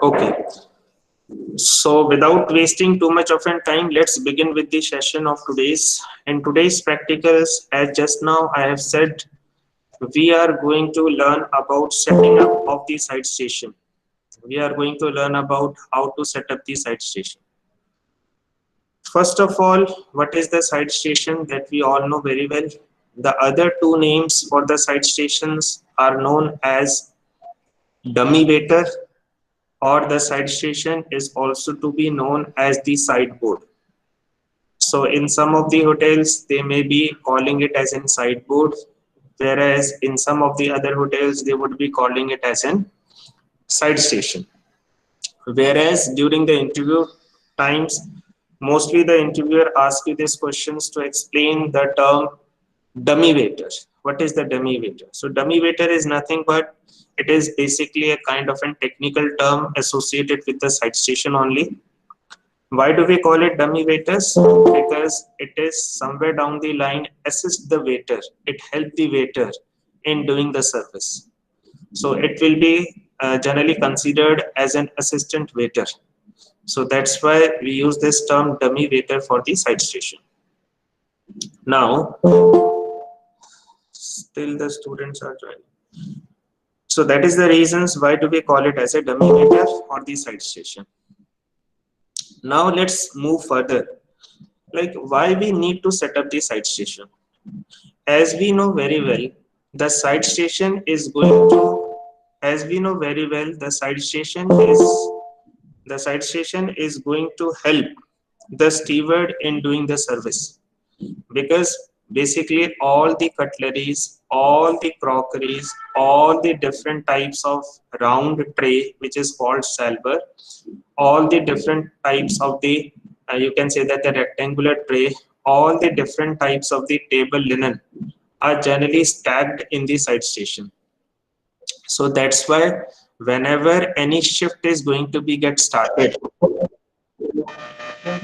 Okay, so without wasting too much of your time, let's begin with the session of today's. In today's practicals, as just now I have said, we are going to learn about setting up of the site station. We are going to learn about how to set up the site station. First of all, what is the site station that we all know very well? The other two names for the site stations are known as dummy waiter, or the site station is also to be known as the sideboard. So in some of the hotels, they may be calling it as in sideboard, whereas in some of the other hotels, they would be calling it as in side station. Whereas during the interview times, mostly the interviewer asks you these questions to explain the term dummy waiter. What is the dummy waiter? So dummy waiter is nothing but it is basically a kind of a technical term associated with the site station only. Why do we call it dummy waiters? Because it is somewhere down the line assist the waiter. It helps the waiter in doing the service. So it will be generally considered as an assistant waiter. So that's why we use this term dummy waiter for the site station. Now, still the students are joining. So that is the reasons why do we call it as a dummy waiter or the site station. Now let's move further. Like why we need to set up the site station. As we know very well, the site station is going to, as we know very well, the site station is going to help the steward in doing the service, because basically all the cutleries, all the crockeries, all the different types of round tray which is called salver, all the different types of the you can say that the rectangular tray, all the different types of the table linen are generally stacked in the site station. So that's why whenever any shift is going to be get started,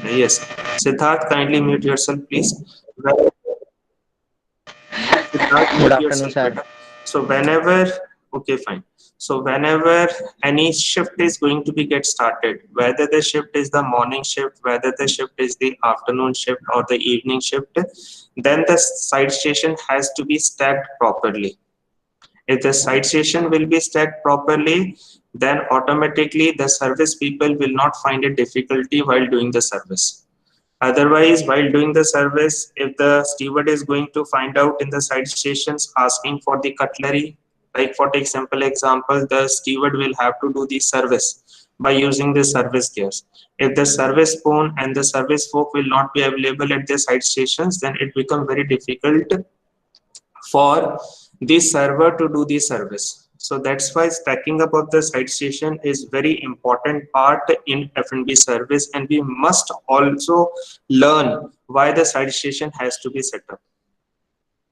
yes, Siddharth, kindly mute yourself, please. Siddharth, Good mute afternoon, yourself, sir. beta. So whenever, okay, fine. So whenever any shift is going to be get started, whether the shift is the morning shift, whether the shift is the afternoon shift or the evening shift, then the site station has to be stacked properly. If the site station will be stacked properly, then automatically the service people will not find a difficulty while doing the service. Otherwise, while doing the service, if the steward is going to find out in the side stations asking for the cutlery, like for take simple example, the steward will have to do the service by using the service gears. If the service spoon and the service fork will not be available at the side stations, then it becomes very difficult for the server to do the service. So that's why stacking up of the site station is very important part in F&B service, and we must also learn why the site station has to be set up.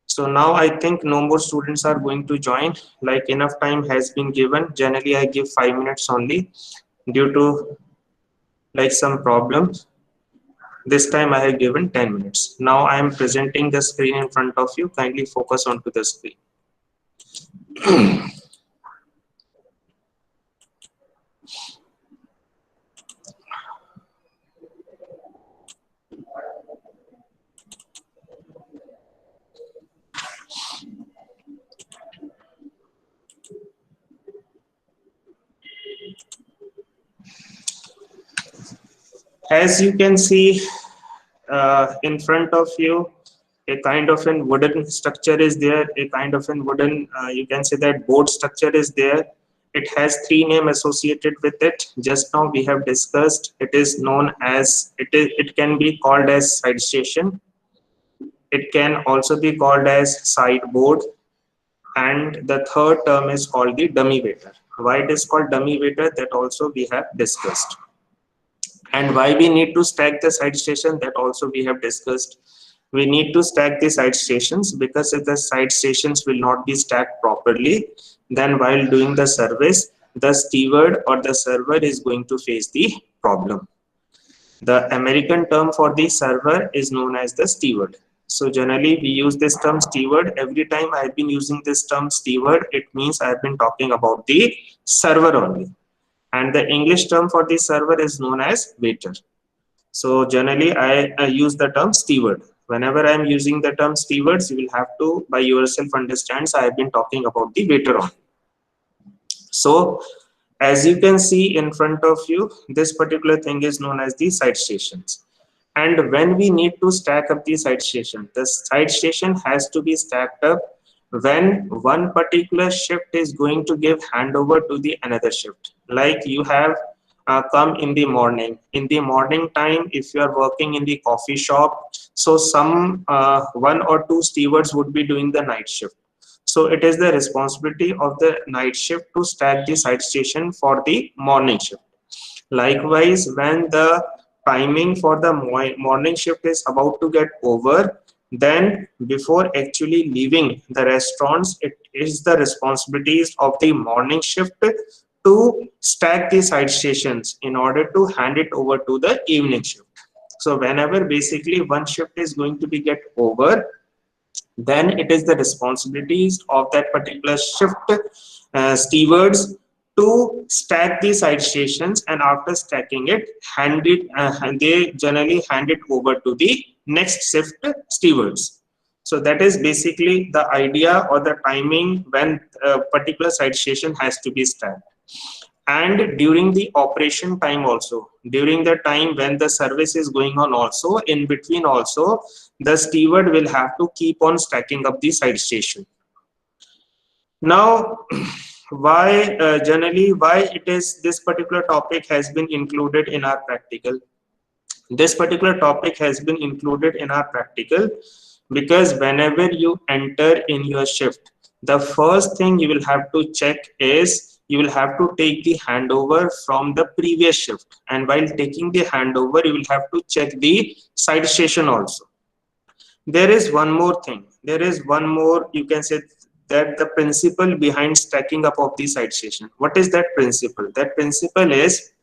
So now I think no more students are going to join, like enough time has been given. Generally I give 5 minutes only due to like some problems. This time I have given 10 minutes. Now I am presenting the screen in front of you. Kindly focus onto the screen. As you can see in front of you, a kind of a wooden structure is there, a kind of a wooden, you can say that board structure is there. It has three names associated with it. Just now we have discussed, it is known as, it can be called as side station. It can also be called as sideboard. And the third term is called the dummy waiter. Why it is called dummy waiter, that also we have discussed. And why we need to stack the side station, that also we have discussed. We need to stack the side stations because if the side stations will not be stacked properly, then while doing the service, the steward or the server is going to face the problem. The American term for the server is known as the steward. So generally we use this term steward. Every time I've been using this term steward, it means I've been talking about the server only. and the English term for the server is known as waiter. So generally I use the term steward. Whenever I am using the term stewards, you will have to by yourself understand, so I have been talking about the waiter on. So as you can see in front of you, this particular thing is known as the side stations. And when we need to stack up the side station has to be stacked up when one particular shift is going to give handover to the another shift. Like you have come in the morning. In the morning time, if you are working in the coffee shop, so some one or two stewards would be doing the night shift. So it is the responsibility of the night shift to stack the side station for the morning shift. Likewise, when the timing for the morning shift is about to get over, then before actually leaving the restaurants, it is the responsibilities of the morning shift to stack the side stations in order to hand it over to the evening shift. So whenever basically one shift is going to be get over, then it is the responsibilities of that particular shift stewards to stack the side stations, and after stacking it, they generally hand it over to the next shift stewards. So that is basically the idea or the timing when a particular side station has to be stacked. And during the operation time also, during the time when the service is going on also, in between also, the steward will have to keep on stacking up the side station. Now why generally why it is this particular topic has been included in our practical. This particular topic has been included in our practical because whenever you enter in your shift, the first thing you will have to check is you will have to take the handover from the previous shift, and while taking the handover you will have to check the side station also. There is one more thing, there is one more, you can say that the principle behind stacking up of the side station. What is that principle? That principle is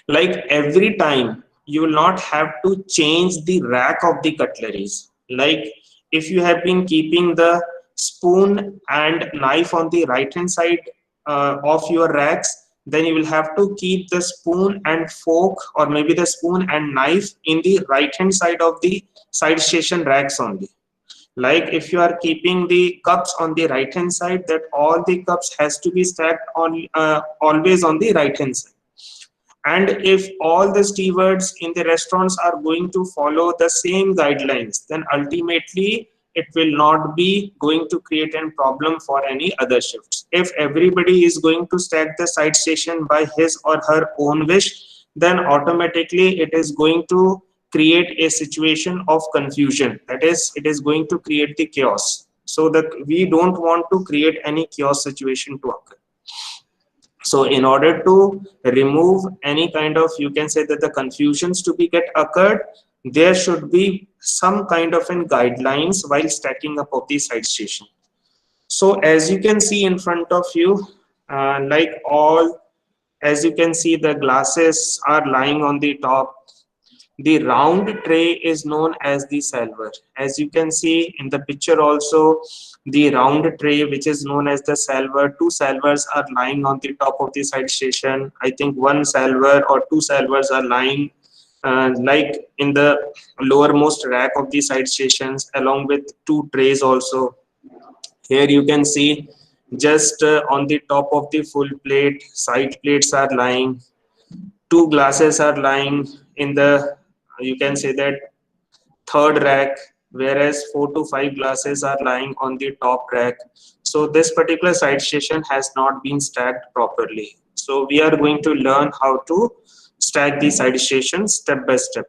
like every time you will not have to change the rack of the cutleries. Like if you have been keeping the spoon and knife on the right hand side of your racks, then you will have to keep the spoon and fork or maybe the spoon and knife in the right hand side of the side station racks only. Like if you are keeping the cups on the right hand side, that all the cups has to be stacked on always on the right hand side. And if all the stewards in the restaurants are going to follow the same guidelines, then ultimately it will not be going to create a problem for any other shifts. If everybody is going to stack the side station by his or her own wish, then automatically it is going to create a situation of confusion. That is, it is going to create the chaos. So that we don't want to create any chaos situation to occur. So in order to remove any kind of, you can say that the confusions to be get occurred, there should be some kind of an guidelines while stacking up of the side station. So as you can see in front of you, like all, as you can see, the glasses are lying on the top. The round tray is known as the salver. As you can see in the picture also, the round tray which is known as the salver, two salvers are lying on the top of the side station. I think one salver or two salvers are lying like in the lowermost rack of the side stations, along with two trays also. Here you can see just on the top of the full plate, side plates are lying. Two glasses are lying in the, you can say that, third rack, whereas 4 to 5 glasses are lying on the top rack. So this particular side station has not been stacked properly. So we are going to learn how to stack the side stations step by step.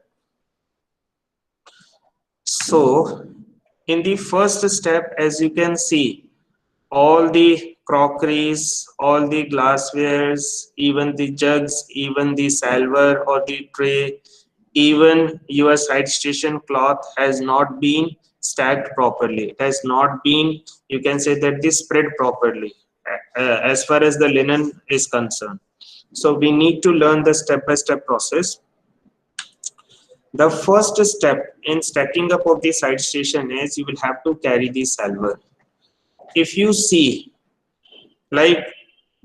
So in the first step, as you can see, all the crockeries, all the glasswares, even the jugs, even the salver or the tray, even your side station cloth has not been stacked properly. It has not been, you can say that, this spread properly as far as the linen is concerned. So we need to learn the step-by-step process. The first step in stacking up of the side station is you will have to carry the salver. If you see, like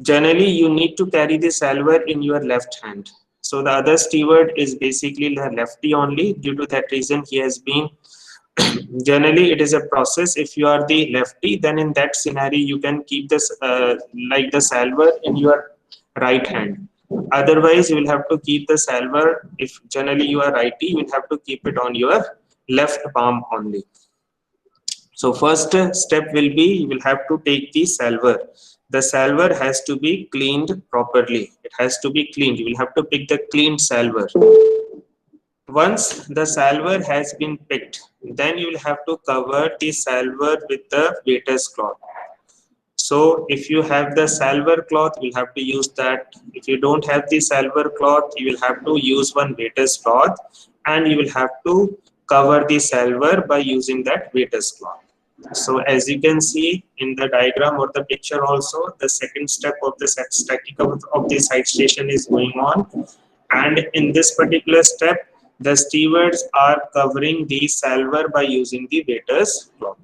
Generally, you need to carry the salver in your left hand. So the other steward is basically the lefty only. Due to that reason, he has been generally it is a process. If you are the lefty, then in that scenario you can keep this like the salver in your right hand. Otherwise you will have to keep the salver, if generally you are righty, you will have to keep it on your left palm only. So first step will be, you will have to take the salver. The salver has to be cleaned properly. It has to be cleaned. You will have to pick the cleaned salver. Once the salver has been picked, then you will have to cover the salver with the waiter's cloth. So if you have the salver cloth, you will have to use that. If you don't have the salver cloth, you will have to use one waiter's cloth, and you will have to cover the salver by using that waiter's cloth. So as you can see in the diagram or the picture also, the second step of the stacking of the side station is going on. And in this particular step, the stewards are covering the salver by using the waiter's cloth.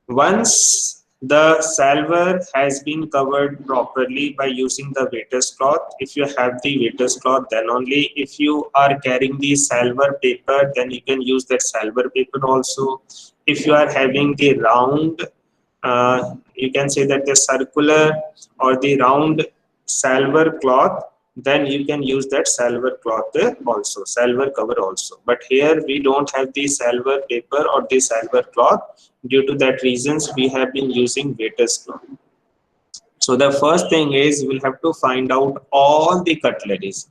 Once the salver has been covered properly by using the waiter's cloth, if you have the waiter's cloth, then only. If you are carrying the salver paper, then you can use that salver paper also. If you are having the round, you can say that the circular or the round salver cloth, then you can use that salver cloth also, salver cover also. But here we don't have the salver paper or the salver cloth. Due to that reasons, we have been using waiter's cloth. So the first thing is, we'll have to find out all the cutleries.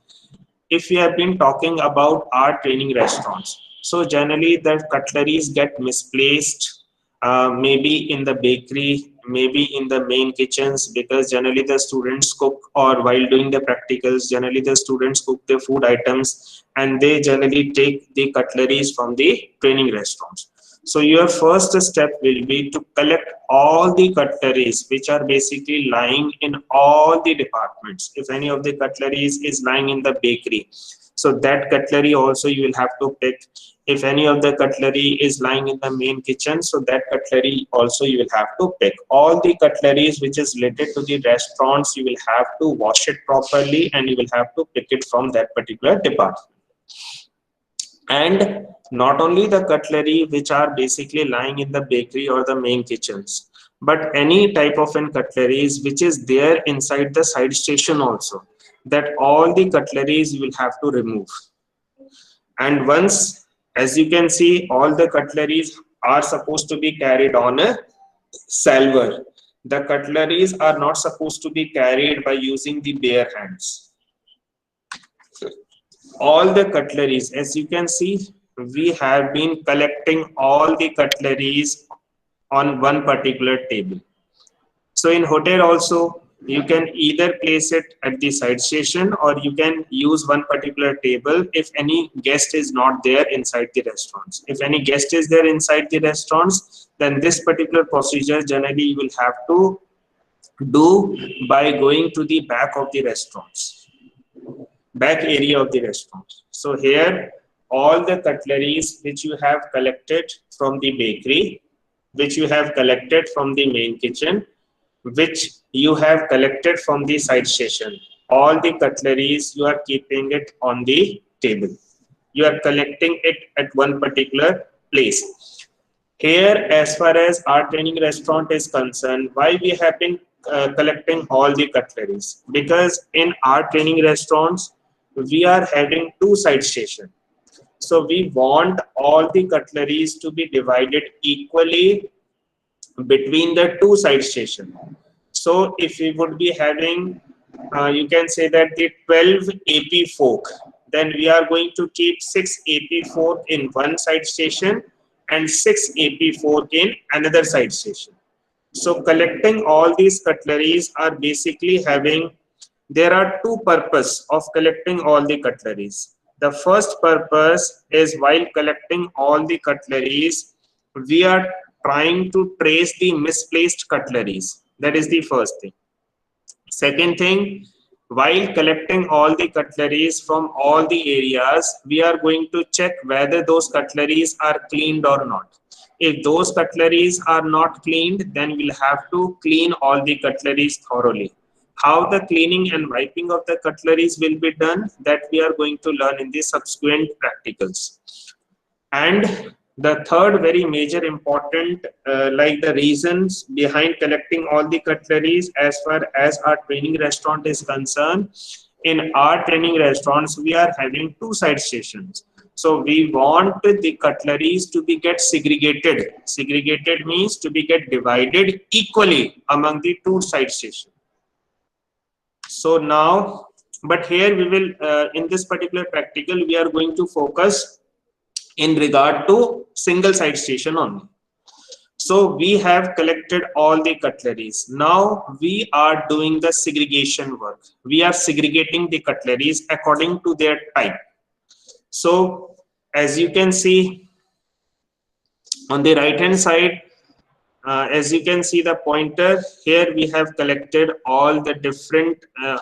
If we have been talking about our training restaurants, so generally the cutleries get misplaced, maybe in the bakery, maybe in the main kitchens, because generally the students cook, or while doing the practicals, generally the students cook the food items, and they generally take the cutleries from the training restaurants. So your first step will be to collect all the cutleries which are basically lying in all the departments. If any of the cutleries is lying in the bakery, so that cutlery also you will have to pick. If any of the cutlery is lying in the main kitchen, so that cutlery also you will have to pick. All the cutleries which is related to the restaurants, you will have to wash it properly, and you will have to pick it from that particular department. And not only the cutlery which are basically lying in the bakery or the main kitchens, but any type of an cutleries which is there inside the side station also, that all the cutleries you will have to remove. And once, as you can see, all the cutleries are supposed to be carried on a salver. The cutleries are not supposed to be carried by using the bare hands. All the cutleries, as you can see, we have been collecting all the cutleries on one particular table. So in hotel also, you can either place it at the side station, or you can use one particular table if any guest is not there inside the restaurants. If any guest is there inside the restaurants, then this particular procedure generally you will have to do by going to the back of the restaurants, back area of the restaurant. So here all the cutleries which you have collected from the bakery, which you have collected from the main kitchen, which you have collected from the side station, all the cutleries you are keeping it on the table. You are collecting it at one particular place. Here, as far as our training restaurant is concerned, why we have been collecting all the cutleries? Because in our training restaurants, we are having two side stations. So we want all the cutleries to be divided equally between the two side stations. So if we would be having, you can say that the 12 AP fork, then we are going to keep 6 AP fork in one side station and 6 AP fork in another side station. So collecting all these cutleries are basically having, there are two purposes of collecting all the cutleries. The first purpose is, while collecting all the cutleries, we are trying to trace the misplaced cutleries. That is the first thing. Second thing, while collecting all the cutleries from all the areas, we are going to check whether those cutleries are cleaned or not. If those cutleries are not cleaned, then we'll have to clean all the cutleries thoroughly. How the cleaning and wiping of the cutleries will be done, that we are going to learn in the subsequent practicals. And the third very major important, like the reasons behind collecting all the cutleries as far as our training restaurant is concerned. In our training restaurants, we are having two side stations. So we want the cutleries to be get segregated. Segregated means to be get divided equally among the two side stations. So now, but here we will, in this particular practical, we are going to focus in regard to single side station only. So we have collected all the cutleries. Now we are doing the segregation work. We are segregating the cutleries according to their type. So as you can see on the right hand side, as you can see the pointer, here we have collected all the different,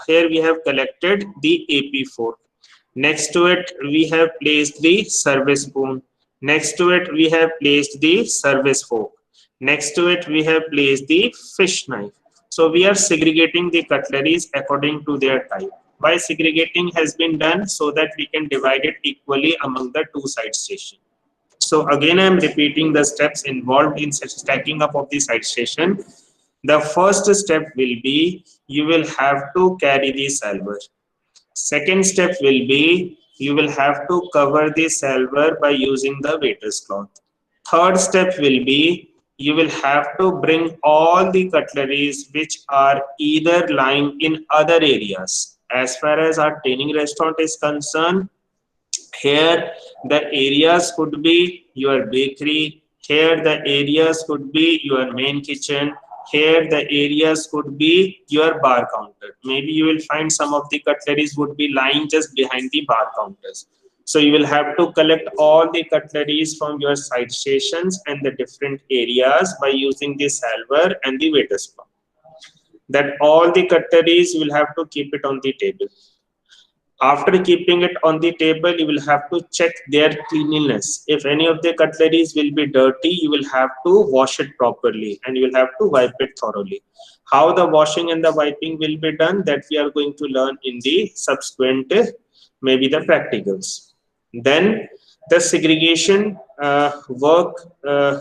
here we have collected the AP fork. Next to it, we have placed the service spoon. Next to it, we have placed the service fork. Next to it, we have placed the fish knife. So we are segregating the cutleries according to their type. Why segregating has been done? So that we can divide it equally among the two side stations. So again, I am repeating the steps involved in stacking up of the side station. The first step will be, you will have to carry the salver. Second step will be, you will have to cover the salver by using the waiter's cloth. Third step will be, you will have to bring all the cutleries which are either lying in other areas. As far as our training restaurant is concerned, here the areas could be your bakery, here the areas could be your main kitchen, here the areas could be your bar counter. Maybe you will find some of the cutleries would be lying just behind the bar counters. So you will have to collect all the cutleries from your side stations and the different areas by using the salver and the waiter's cloth. That all the cutleries, you will have to keep it on the table. After keeping it on the table, you will have to check their cleanliness. If any of the cutleries will be dirty, you will have to wash it properly and you will have to wipe it thoroughly. How the washing and the wiping will be done, that we are going to learn in the subsequent, maybe the practicals. Then the segregation work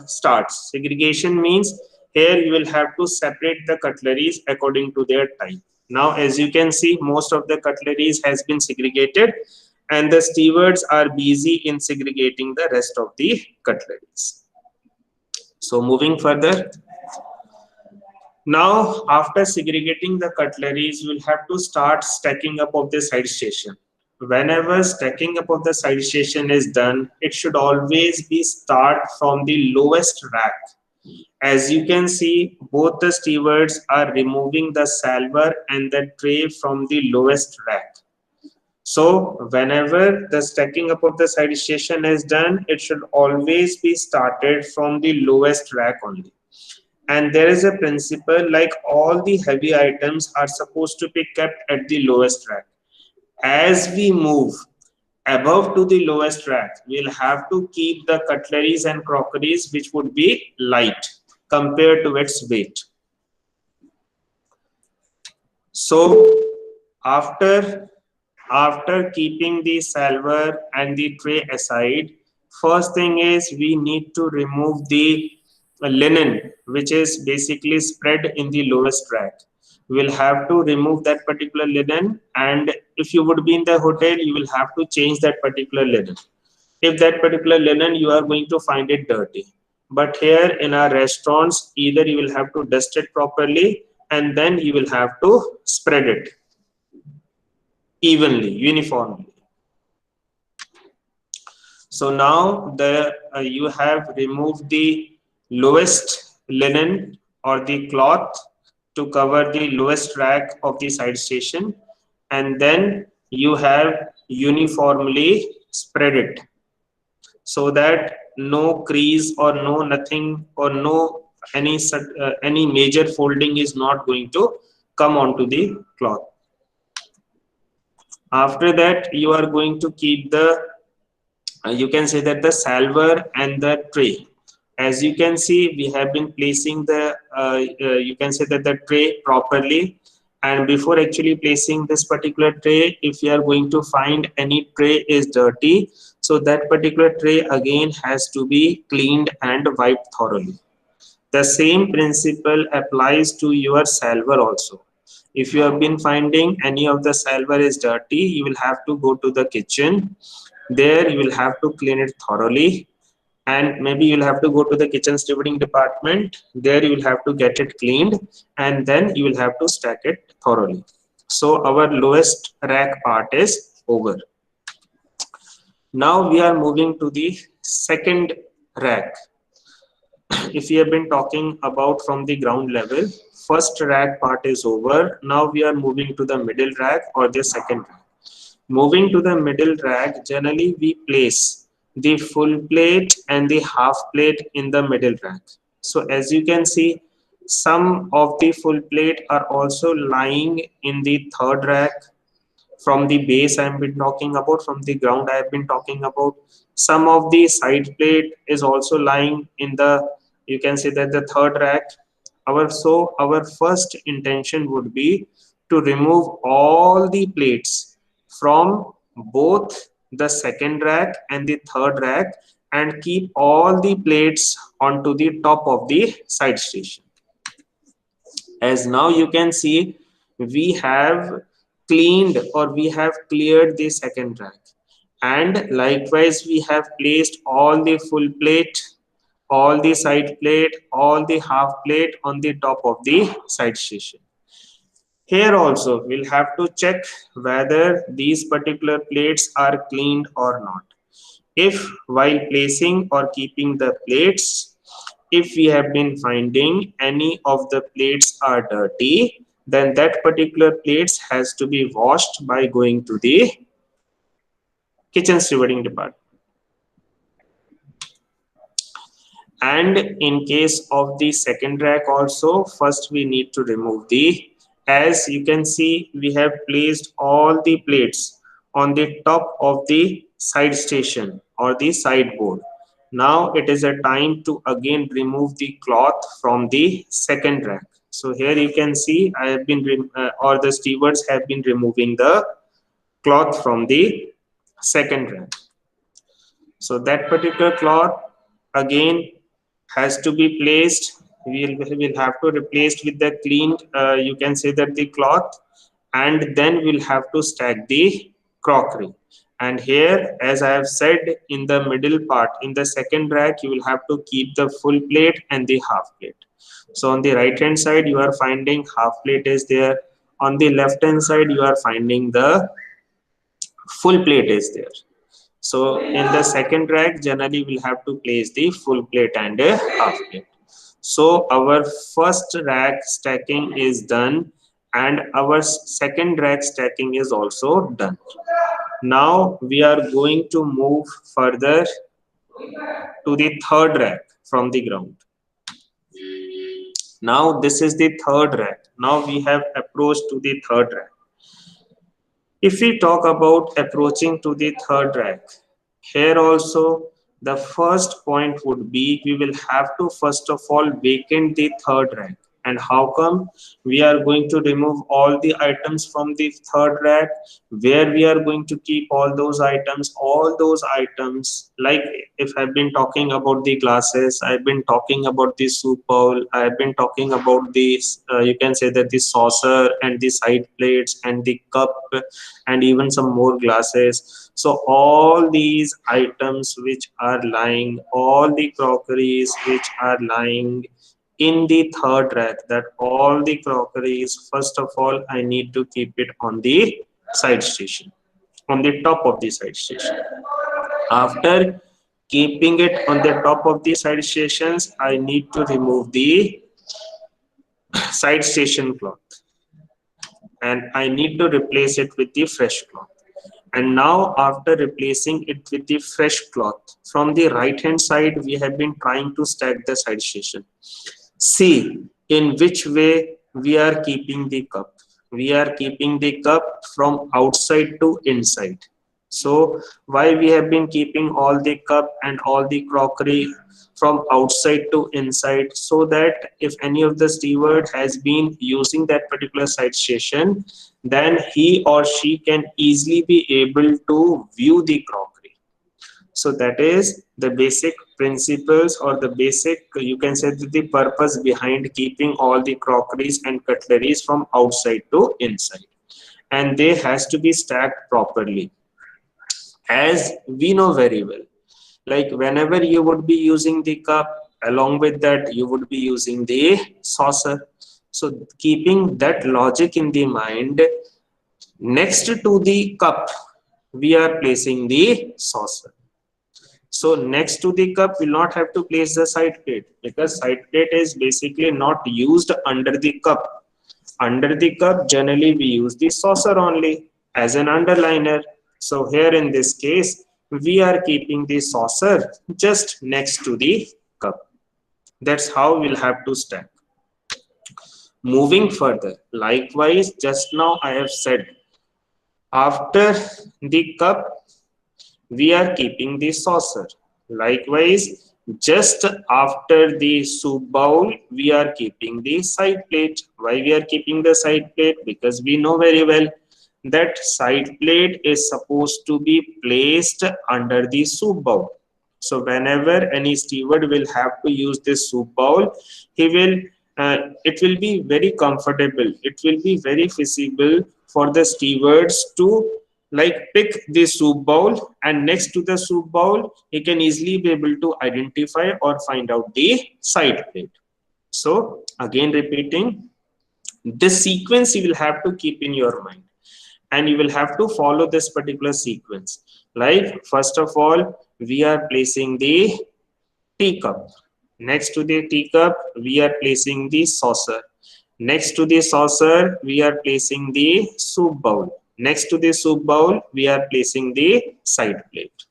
starts. Segregation means here you will have to separate the cutleries according to their type. Now, as you can see, most of the cutleries has been segregated and the stewards are busy in segregating the rest of the cutleries. So moving further. Now, after segregating the cutleries, you will have to start stacking up of the side station. Whenever stacking up of the side station is done, it should always be start from the lowest rack. As you can see, both the stewards are removing the salver and the tray from the lowest rack. So whenever the stacking up of the side station is done, it should always be started from the lowest rack only. And there is a principle, like all the heavy items are supposed to be kept at the lowest rack. As we move above to the lowest rack, we'll have to keep the cutleries and crockeries which would be light compared to its weight. So after keeping the salver and the tray aside, first thing is we need to remove the linen which is basically spread in the lowest rack. We'll have to remove that particular linen, and if you would be in the hotel, you will have to change that particular linen. If that particular linen, you are going to find it dirty. But here in our restaurants, either you will have to dust it properly and then you will have to spread it evenly, uniformly. So now you have removed the lowest linen or the cloth to cover the lowest rack of the side station, and then you have uniformly spread it so that no crease or no nothing or no any major folding is not going to come onto the cloth. After that, you are going to keep the you can say that the salver and the tray. As you can see, we have been placing the you can say that the tray properly. And before actually placing this particular tray, if you are going to find any tray is dirty, so that particular tray again has to be cleaned and wiped thoroughly. The same principle applies to your salver also. If you have been finding any of the salver is dirty, you will have to go to the kitchen. There you will have to clean it thoroughly, and maybe you'll have to go to the kitchen stewarding department. There you will have to get it cleaned, and then you will have to stack it thoroughly. So our lowest rack part is over. Now we are moving to the second rack. If we have been talking about from the ground level, first rack part is over. Now we are moving to the middle rack or the second rack. Moving to the middle rack, generally we place the full plate and the half plate in the middle rack. So as you can see, some of the full plate are also lying in the third rack. From the base I have been talking about, from the ground I have been talking about. Some of the side plate is also lying in the, you can say that the third rack. Our first intention would be to remove all the plates from both the second rack and the third rack, and keep all the plates onto the top of the side station. As now you can see, we have cleaned or we have cleared the second rack, and likewise we have placed all the full plate, all the side plate, all the half plate on the top of the side station. Here also we'll have to check whether these particular plates are cleaned or not. If while placing or keeping the plates, if we have been finding any of the plates are dirty, then that particular plates has to be washed by going to the kitchen stewarding department. And in case of the second rack also, first we need to remove the, as you can see, we have placed all the plates on the top of the side station or the sideboard. Now it is a time to again remove the cloth from the second rack. So here you can see I have been or the stewards have been removing the cloth from the second rack. So that particular cloth again has to be placed. We'll have to replace with the cleaned, you can say that the cloth, and then we'll have to stack the crockery. And here, as I have said, in the middle part, in the second rack, you will have to keep the full plate and the half plate. So on the right hand side, you are finding half plate is there. On the left hand side, you are finding the full plate is there. So in the second rack, generally we'll have to place the full plate and a half plate. So our first rack stacking is done, and our second rack stacking is also done. Now we are going to move further to the third rack from the ground. Now this is the third rack. Now we have approached to the third rack. If we talk about approaching to the third rack, here also the first point would be we will have to first of all vacate the third rack. And how come? We are going to remove all the items from the third rack. Where we are going to keep all those items, like if I've been talking about the glasses, I've been talking about the soup bowl, I've been talking about this, you can say that the saucer and the side plates and the cup and even some more glasses. So all these items which are lying, all the crockeries which are lying in the third rack, that all the crockeries, first of all I need to keep it on the side station, on the top of the side station. After keeping it on the top of the side stations, I need to remove the side station cloth, and I need to replace it with the fresh cloth. And now after replacing it with the fresh cloth, from the right hand side we have been trying to stack the side station. See in which way we are keeping the cup. We are keeping the cup from outside to inside. So why we have been keeping all the cup and all the crockery from outside to inside, so that if any of the steward has been using that particular side station, then he or she can easily be able to view the crockery. So that is the basic principles, or the basic, you can say, the purpose behind keeping all the crockeries and cutleries from outside to inside, and they has to be stacked properly. As we know very well, like whenever you would be using the cup, along with that you would be using the saucer. So keeping that logic in the mind, next to the cup we are placing the saucer. So next to the cup we'll not have to place the side plate, because side plate is basically not used under the cup. Under the cup generally we use the saucer only as an underliner. So here in this case we are keeping the saucer just next to the cup. That's how we'll have to stack. Moving further, likewise, just now I have said, after the cup we are keeping the saucer. Likewise, just after the soup bowl, we are keeping the side plate. Why we are keeping the side plate? Because we know very well that side plate is supposed to be placed under the soup bowl. So whenever any steward will have to use this soup bowl, he will it will be very comfortable. It will be very feasible for the stewards to like pick the soup bowl, and next to the soup bowl he can easily be able to identify or find out the side plate. So again repeating, this sequence you will have to keep in your mind, and you will have to follow this particular sequence. Like first of all we are placing the teacup. Next to the teacup, we are placing the saucer. Next to the saucer, we are placing the soup bowl. Next to the soup bowl, we are placing the side plate.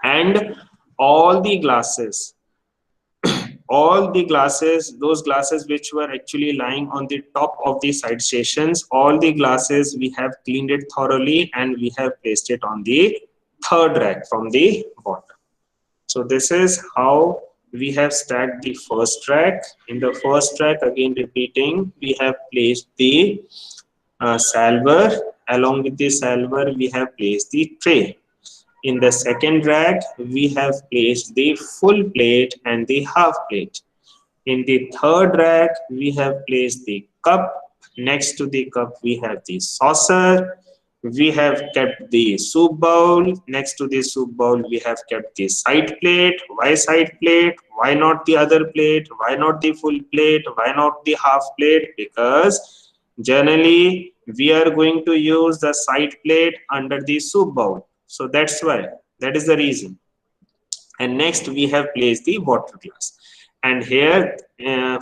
And all the glasses, all the glasses, those glasses which were actually lying on the top of the side stations, all the glasses we have cleaned it thoroughly and we have placed it on the third rack from the bottom. So this is how we have stacked the first rack. In the first rack, again repeating, we have placed the salver. Along with the salver, we have placed the tray. In the second rack, we have placed the full plate and the half plate. In the third rack, we have placed the cup. Next to the cup, we have the saucer. We have kept the soup bowl. Next to the soup bowl, we have kept the side plate. Why side plate? Why not the other plate? Why not the full plate? Why not the half plate? Because generally, we are going to use the side plate under the soup bowl. So that's why. That is the reason. And next we have placed the water glass, and here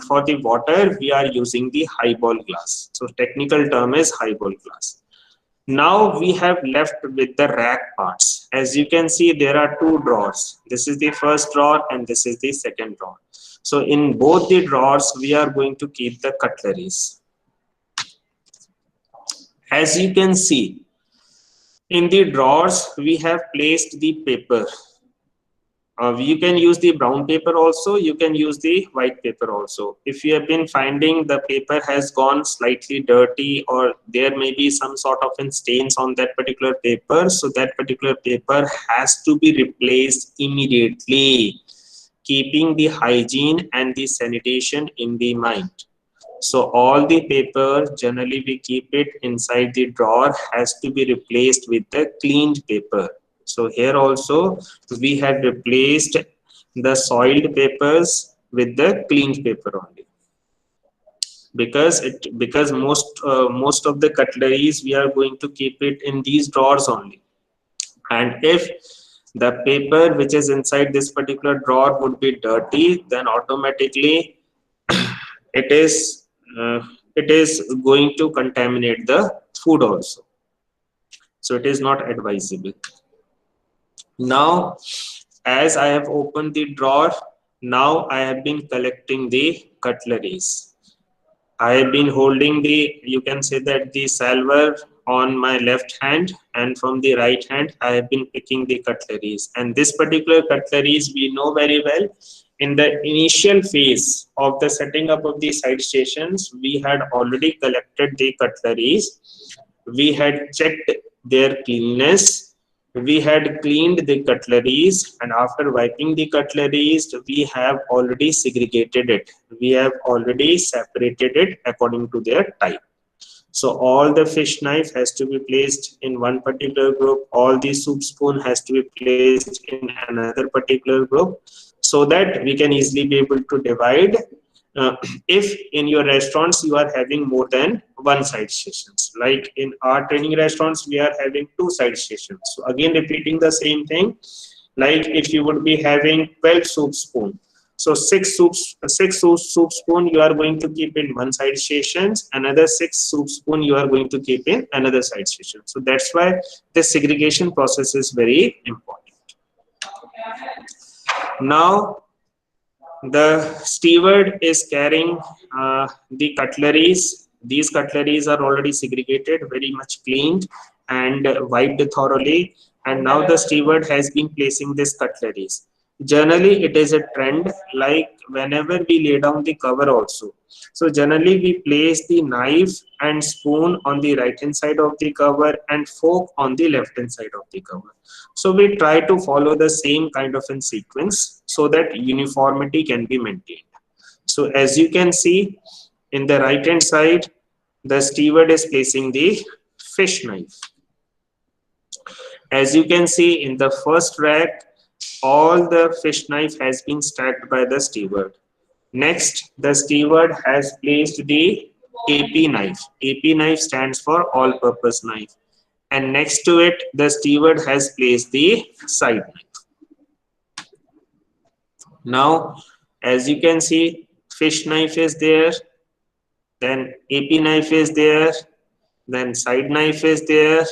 for the water we are using the highball glass. So technical term is highball glass. Now we have left with the rack parts. As you can see, there are two drawers. This is the first drawer and this is the second drawer. So in both the drawers we are going to keep the cutleries. As you can see, in the drawers we have placed the paper. You can use the brown paper also, you can use the white paper also. If you have been finding the paper has gone slightly dirty, or there may be some sort of stains on that particular paper, so that particular paper has to be replaced immediately, keeping the hygiene and the sanitation in the mind. So all the paper, generally we keep it inside the drawer, has to be replaced with the cleaned paper. So here also we had replaced the soiled papers with the cleaned paper only, because most of the cutleries we are going to keep it in these drawers only. And if the paper which is inside this particular drawer would be dirty, then automatically it is uh, it is going to contaminate the food also. So it is not advisable. Now, as I have opened the drawer, now I have been collecting the cutleries. I have been holding the, you can say that the salver on my left hand, and from the right hand I have been picking the cutleries. And this particular cutleries we know very well. In the initial phase of the setting up of the side stations, we had already collected the cutleries. We had checked their cleanness. We had cleaned the cutleries, and after wiping the cutleries, we have already segregated it. We have already separated it according to their type. So all the fish knife has to be placed in one particular group. All the soup spoon has to be placed in another particular group, so that we can easily be able to divide. If in your restaurants you are having more than one side stations, like in our training restaurants we are having two side stations. So again repeating the same thing, like if you would be having 12 soup spoon, so six soup spoon you are going to keep in one side stations, another six soup spoon you are going to keep in another side station. So that's why this segregation process is very important. Now the steward is carrying the cutleries. These cutleries are already segregated, very much cleaned and wiped thoroughly. And now the steward has been placing these cutleries. Generally, it is a trend, like whenever we lay down the cover also. So generally, we place the knife and spoon on the right hand side of the cover and fork on the left hand side of the cover. So we try to follow the same kind of a sequence so that uniformity can be maintained. So as you can see in the right hand side, the steward is placing the fish knife. As you can see in the first rack, all the fish knife has been stacked by the steward. Next, the steward has placed the AP knife. AP knife stands for all purpose knife. And next to it, the steward has placed the side knife. Now, as you can see, fish knife is there, then AP knife is there, then side knife is there,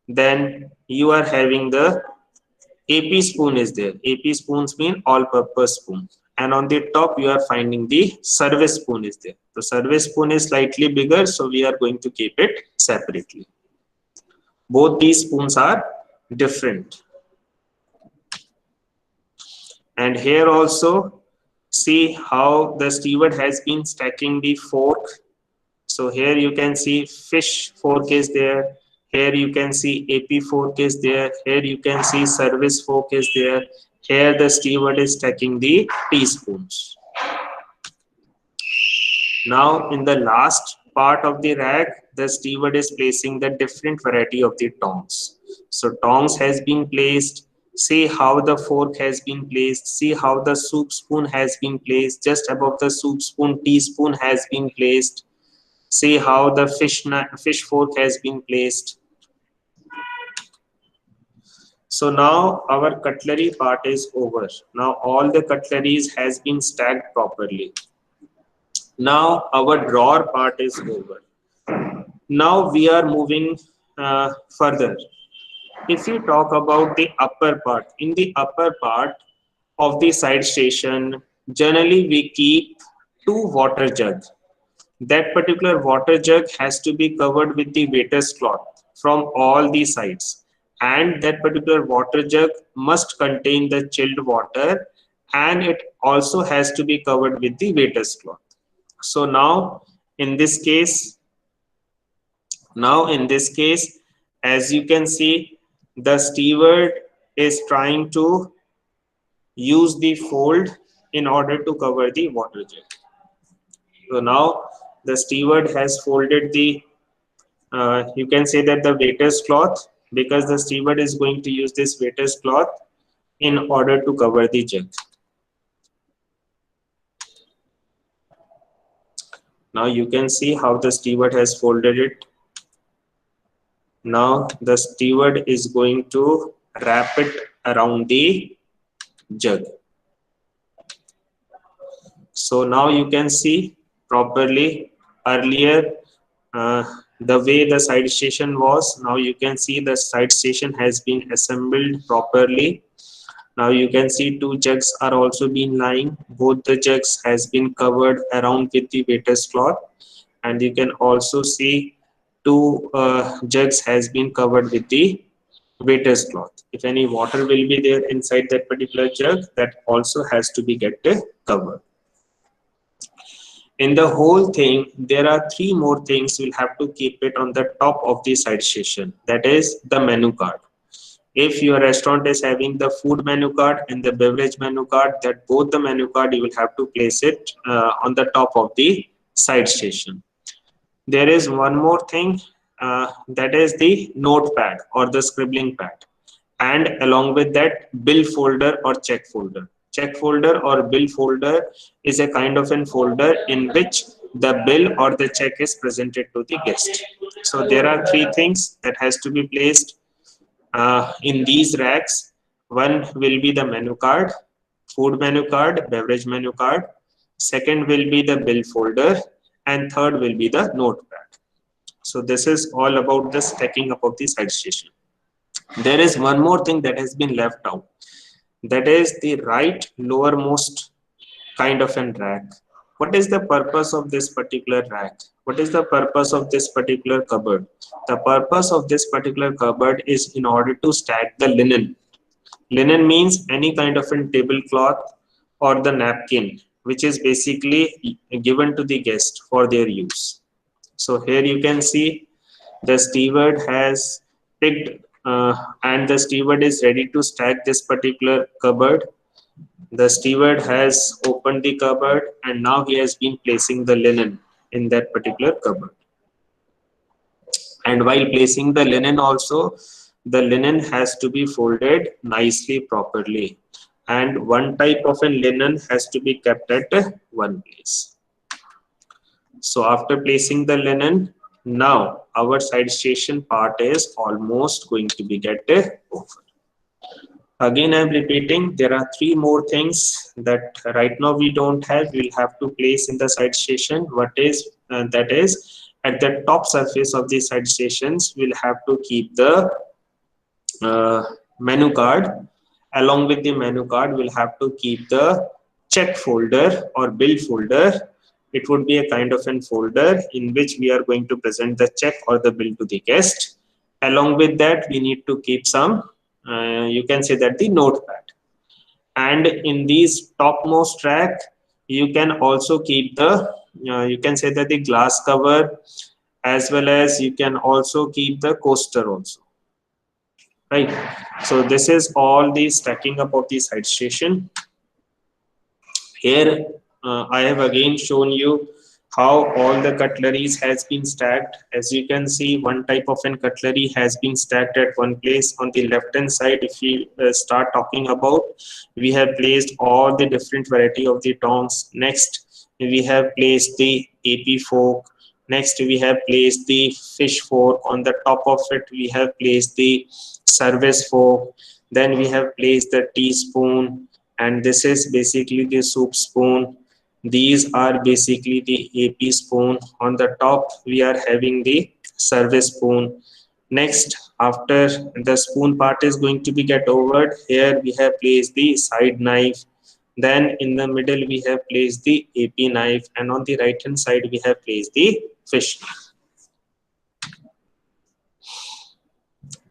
then you are having the AP spoon is there. AP spoons mean all purpose spoon. And on the top, you are finding the service spoon is there. The service spoon is slightly bigger, so we are going to keep it separately. Both these spoons are different. And here also, see how the steward has been stacking the fork. So here you can see fish fork is there. Here you can see AP fork is there. Here you can see service fork is there. Here the steward is stacking the teaspoons. Now in the last part of the rack, the steward is placing the different variety of the tongs. So tongs has been placed. See how the fork has been placed. See how the soup spoon has been placed. Just above the soup spoon, teaspoon has been placed. See how the fish fork has been placed. So now our cutlery part is over. Now all the cutleries has been stacked properly. Now our drawer part is over. Now we are moving further. If you talk about the upper part, in the upper part of the side station, generally we keep two water jugs. That particular water jug has to be covered with the waiter's cloth from all the sides. And that particular water jug must contain the chilled water, and it also has to be covered with the waiter's cloth. So in this case, now in this case, as you can see, the steward is trying to use the fold in order to cover the water jug. So now the steward has folded the, you can say that the waiter's cloth, because the steward is going to use this waiter's cloth in order to cover the jug. Now you can see how the steward has folded it. Now the steward is going to wrap it around the jug. So now you can see properly. Earlier, the way the side station was, now you can see the side station has been assembled properly. Now you can see two jugs are also been lying. Both the jugs has been covered around with the waiter's cloth, and you can also see two jugs has been covered with the waiter's cloth. If any water will be there inside that particular jug, that also has to be get covered. In the whole thing, there are three more things we'll have to keep it on the top of the side station. That is the menu card. If your restaurant is having the food menu card and the beverage menu card, that both the menu card you will have to place it on the top of the side station. There is one more thing, that is the notepad or the scribbling pad, and along with that bill folder or check folder. Check folder or bill folder is a kind of an folder in which the bill or the check is presented to the guest. So there are three things that has to be placed in these racks. One will be the menu card, food menu card, beverage menu card. Second will be the bill folder, and third will be the notepad. So this is all about the stacking up of the side station. There is one more thing that has been left out. That is the right lowermost kind of an rack. What is the purpose of this particular rack? What is the purpose of this particular cupboard? The purpose of this particular cupboard is in order to stack the linen. Linen means any kind of a tablecloth or the napkin, which is basically given to the guest for their use. So here you can see the steward has picked and the steward is ready to stack this particular cupboard. The steward has opened the cupboard and now he has been placing the linen in that particular cupboard. And while placing the linen also, the linen has to be folded nicely properly. And one type of a linen has to be kept at one place. So after placing the linen, now our side station part is almost going to be get over. Again, I'm repeating, there are three more things that right now we don't have. We'll have to place in the side station. What is that is at the top surface of the side stations, we'll have to keep the menu card. Along with the menu card, we'll have to keep the check folder or bill folder. It would be a kind of an folder in which we are going to present the check or the bill to the guest. Along with that, we need to keep some, you can say that the notepad. And in these topmost rack, you can also keep the, you can say that the glass cover, as well as you can also keep the coaster also. Right. So this is all the stacking up of the side station. Here I have again shown you how all the cutleries has been stacked. As you can see, one type of an cutlery has been stacked at one place. On the left hand side, if we start talking about, we have placed all the different variety of the tongs. Next, we have placed the AP fork. Next, we have placed the fish fork. On the top of it, we have placed the service fork. Then we have placed the teaspoon, and this is basically the soup spoon. These are basically the AP spoon. On the top, we are having the service spoon. Next, after the spoon part is going to be get over, here we have placed the side knife. Then in the middle, we have placed the AP knife, and on the right hand side, we have placed the fish knife.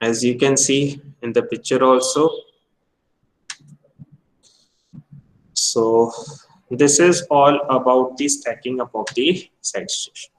As you can see in the picture also. So this is all about the stacking up of the side station.